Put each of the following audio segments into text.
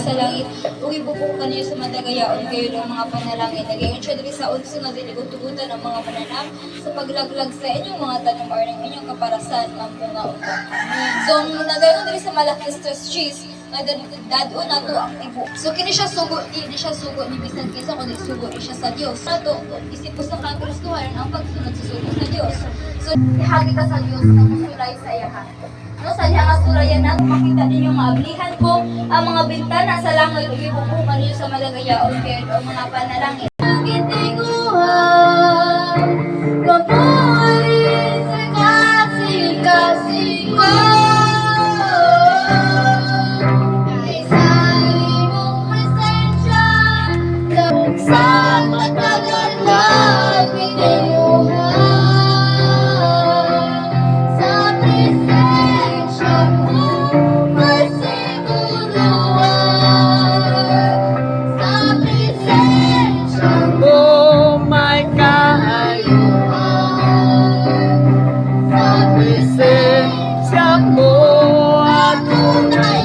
sa langit, ug ibubong kaniyo sa madagayaon kayo ng mga panalangin. Nagayon siya diri sa unso nga dili-tugutan ng mga mananap sa paglaglag sa inyong mga tanom or ng inyong kaparasan ng bunga uga. So, nagayon diri sa Malakis cheese, nga dado na to ang tibo. So kini siya sugo, di siya sugo ni bisan kinsa kundi sugo ri siya sa Dios. Nato isip ko sa Kristohanon ang pagsunod sa sugo sa Dios. So ihagi ka sa Dios na musulay sa iya. No, sa diha nga sulayan nato makita ninyo nga ablihan ko ang mga bintana sa langit ug ibubukan niyo sa malagayaon kayo ang mga panalangin. Gitiguhan, kapulit sa kasing-kasing ko. Sa matagal na pinayuhan, sa presensya mo masiguruhan, sa presensya mo may kaayuhan, sa presensya mo at tunay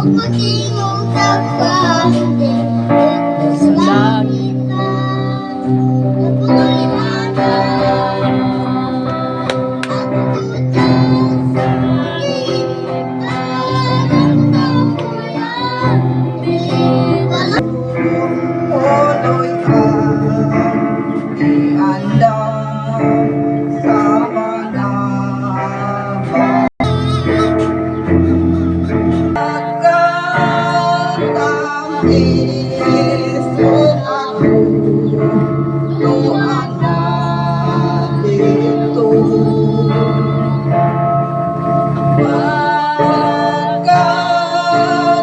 magingong kapante sa langit na napuliwanan ang tutas sa gitna ng kapulan diliwan. Oloy ka iandam sa manabang Iso ako doon na dito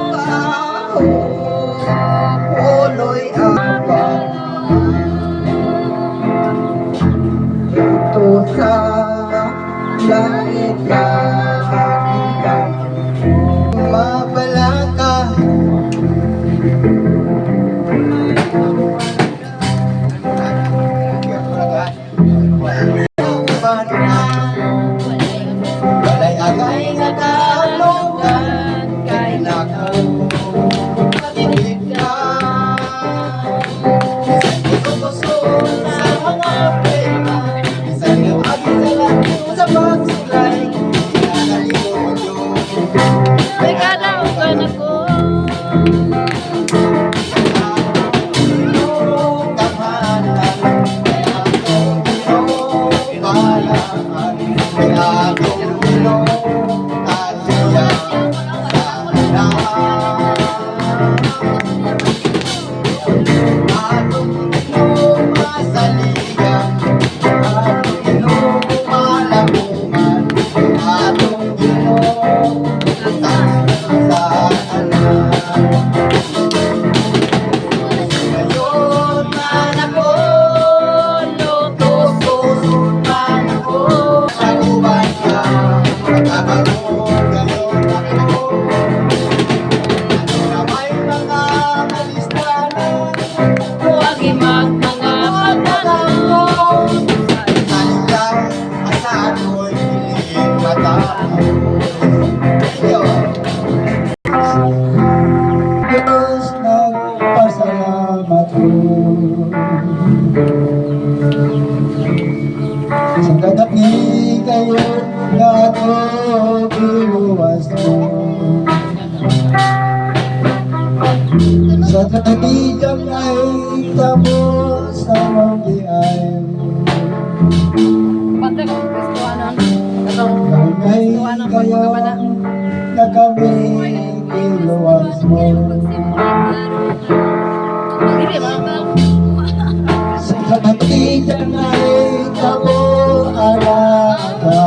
pagkataho uloy abang ito sa langit na aking mabalaka. Walay agay nga kahalungan kay nako pag-ibig ka. Bisan ikutuson sa mga problema, bisan iwagi sa langit sa pagsuklay, kinakalimot yun. May kalaugan ako. Diyos nagpasalamat ko sa ganap ni kayo na ako binuwas mo sa tanidang ay tamo sa manggiay ngay kaya na kami binuwas mo sa tanidang ay tamo alaga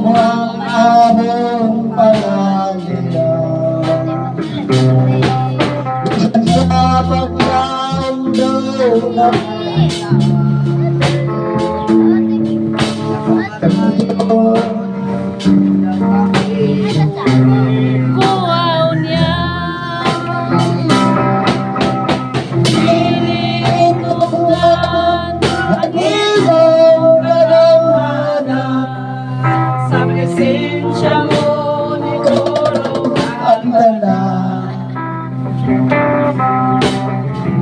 ang among pangalan sa pagkando na Kuwaw niya Pinitungan ang iyong kadamdaman sa presensya mo ni Goro ang dalang.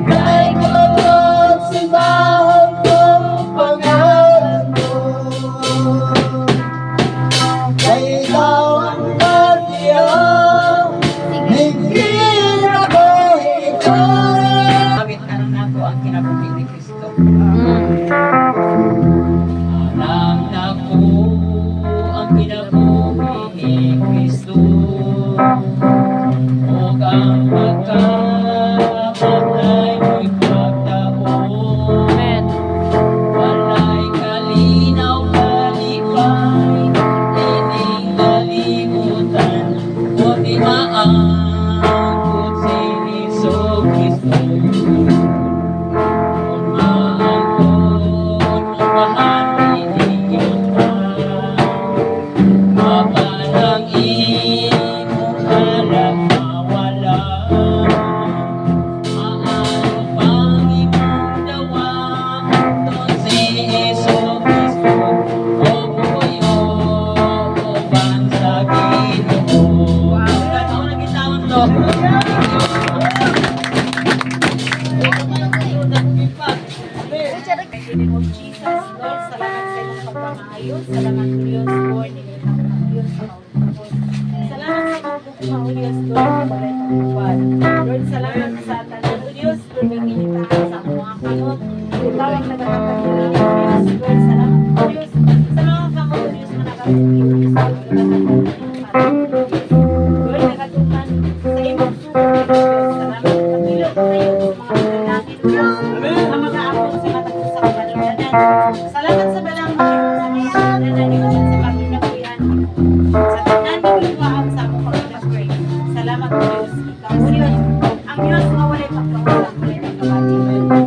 Kay kapag simbahan ko pangalan mo, kay ikaw ang katiyang higit ako ikaw. Gamit ka na ako ang kinabuhi ni Kristo. Alam na ko ang kinabuhi ni Kristo. Huwag ang pagkakamatay mo'y pagtaon. Walay kalinaw kalipay, ining nalimutan, kundi maangkot si Jesu-Kristo. Kung maangkot mo mahal, ininyon ka, mapalang imong halak mawala. Maano pang imong dawa, doon si Jesu-Kristo, o buyo, o bansa Ginoo. Wala na ako nagitawang to. In the name of Jesus, Lord, salamat sa iyong pagmamaayos. Salamat sa Diyos, Lord, na iyong pagmamaayos sa kautuhan. Salamat sa iyong pagmamaayos, Lord, na walay pagkuhan. Lord, salamat sa tanan o Diyos, Lord, na ginitahan sa akong mga kamot. Ikaw ang nagkakapagdalin o Diyos, Lord, salamat o Diyos. Sa mga kamot o Diyos, manakapagdalin o Diyos, Lord, nagkatukan sa imong suko, Diyos, salamat sa kapilog na iyong mga panalangin, Diyos. Ang mag-aapong sa matagos sa kabalangganan. Salamat sa balanggan sa mga nananiwan sa pagkinabuhian ako. Sa tanan ni Bilwaang sa akong pagkinabuhi. Salamat o Diyos. Ikaw o Diyos. Ang Diyos na walay pagkawalang walay pagkabati.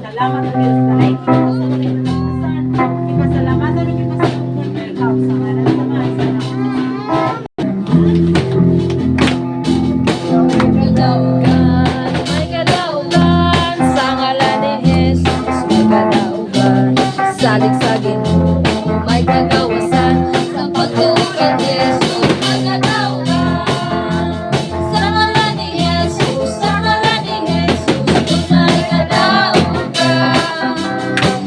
Salamat o Diyos. Dahil kita sa walay pagkasan. Ipasalamatan o ipasalamatan na ikaw sa ngalan sa mga salamat. May kadaugan sa ngalan ni Jesus. May kadaugan salig sa Ginoo. May kagawasan sa pagtukan ni Jesus. May kadaugan sa ngalan ni Jesus. Sa ngalan ni Jesus. May kadaugan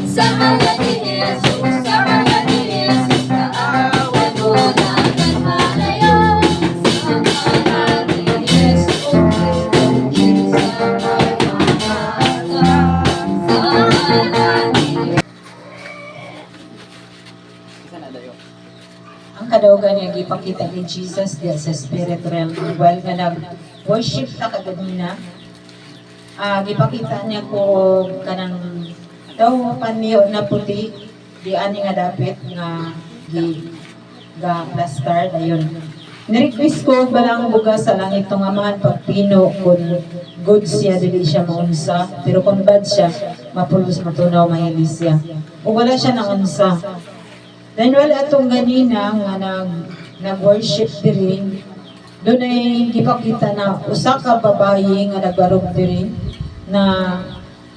sa ngalan ni Jesus. Sa ngalan ni Jesus. Kaawan mo na ng malayo. Sa ngalan ni Jesus. Ang kadaugan niya gipakita ni Jesus diya sa spirit realm while nga nag-worship ta kaganina. Gipakita niya ko kanang daw paniyo na puti di ani nga dapit nga ga plaster dayon. Nirequest ko balang buga sa langit tong amahan pagpino kun good siya dili siya maunsa pero kung bad siya mapulos matunaw mahilis siya. O wala siya na unsa. Then wala atong ganina nga nag-worship diri. Doon ay gipakita na usa ka babae nga nagbarog diri na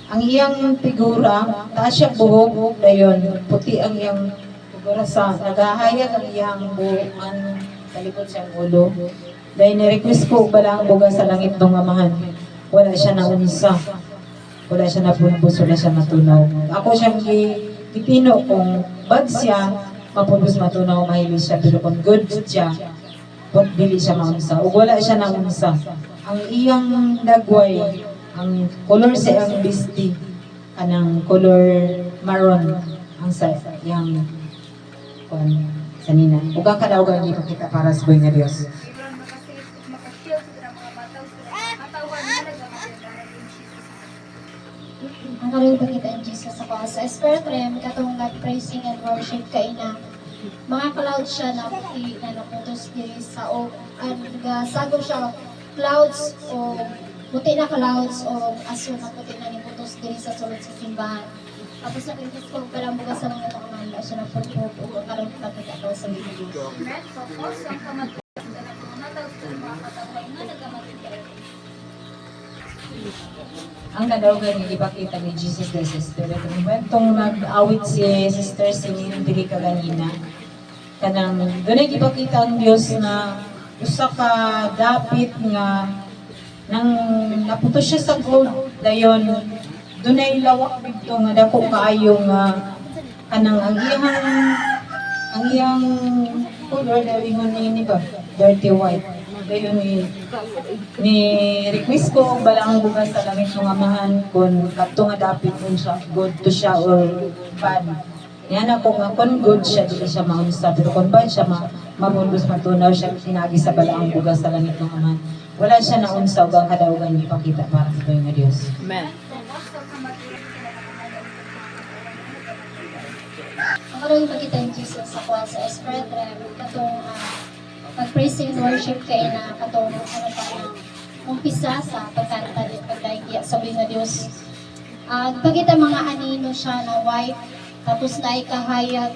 ang iyang figura taas siya buhok dayon puti ang iyang figura sa nagahayag ang iyang buhok sa likod siyang ulo. Dahil ni-request ko balang buga sa langit ng amahan. Wala siya na unsa. Wala siya na punbus, wala siya matunaw. Ako siyang gipino kung bad siya, mapulbos matunaw, mahilis siya. Pero kung good siya, dili siya maunsa. O wala siya na unsa. Ang iyang dagway, ang color siya ang bisti, kanang color maroon, ang sa iyang sanina. Ug ang kadaugan gito kita para sa buhay nga Dios. Ang karoon kita in Jesus ako. Sa spirit realm, katong praising and worship kaina. Mga clouds siya na puti na naputos diri sa o sagol siya clouds o puti na clouds o aso na puti na niputos diri sa sulod sa simbahan. Tapos sa Kristo ko palang bukas sa mga tangan. na siya na fulfill o karon pagkita para sa Diyos. Amen. Focus ang kamatuan sa mga natawag sa mga katawhan nga nagamatid. Ang kadaugan ni ipakita ni Jesus the Sister. Kung kwentong nag-awit si Sister Celine dili kaganina, kanang doon ay ipakita ang Diyos na usa ka dapit nga nang naputo siya sa gold dayon doon ay lawak dito nga dako kaayo nga kanang ang iyang color dalingon ni ba dirty white dayon ni request ko ang balang bugas sa langit ng amahan kung kadto nga dapit kung siya good to siya or bad. Yan ako nga kung good siya dili siya maunsa pero kung bad siya mamundos matunaw siya sinagi sa balang bugas sa langit ng amahan. Wala siya naunsa ug ang kadaugan ipakita para sa tuwing nga Dios. Amen. Ang karoon ipakita ni Jesus sa kuha sa Spirit Realm, katong pag-praise and worship kay na katong ano pa na umpisa sa pagkanta at pagdaigya sabi nga Dios. Pagkita mga anino siya na white, tapos naikahayag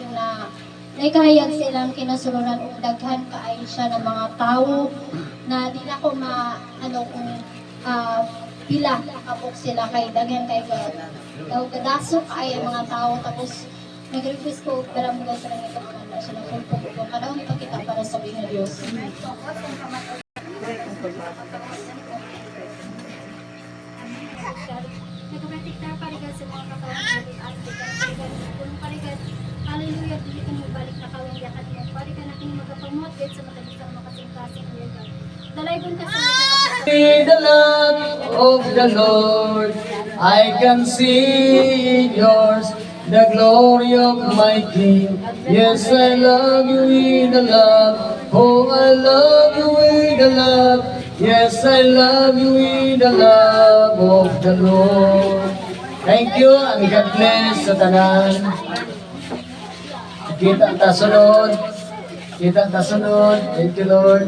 silang kinasulunan o daghan kaayo siya ng mga tao na di na ko kung pila kapok sila kay daghan kay God. Daw kadasok ay ang mga tao tapos nag-request ko para mga sa langit ang mga siya na full po kung kanaong ipakita para sa ng Diyos. Nagkabatikta parigat sa mga kapatid at parigat kung parigat hallelujah dili ka mo balik na kawang yakat mo parigat na kini magapamot gid sa matagisang makasing-kasing uyagan dalaygon ka sa See the love of the Lord, I can see yours, the glory of my King. Yes, I love you with the love. Oh, I love you with the love. Yes, I love you with the love of the Lord. Thank you, and God bless sa tanan. Kita ang tasunod. Kita ang tasunod. Thank you, Lord.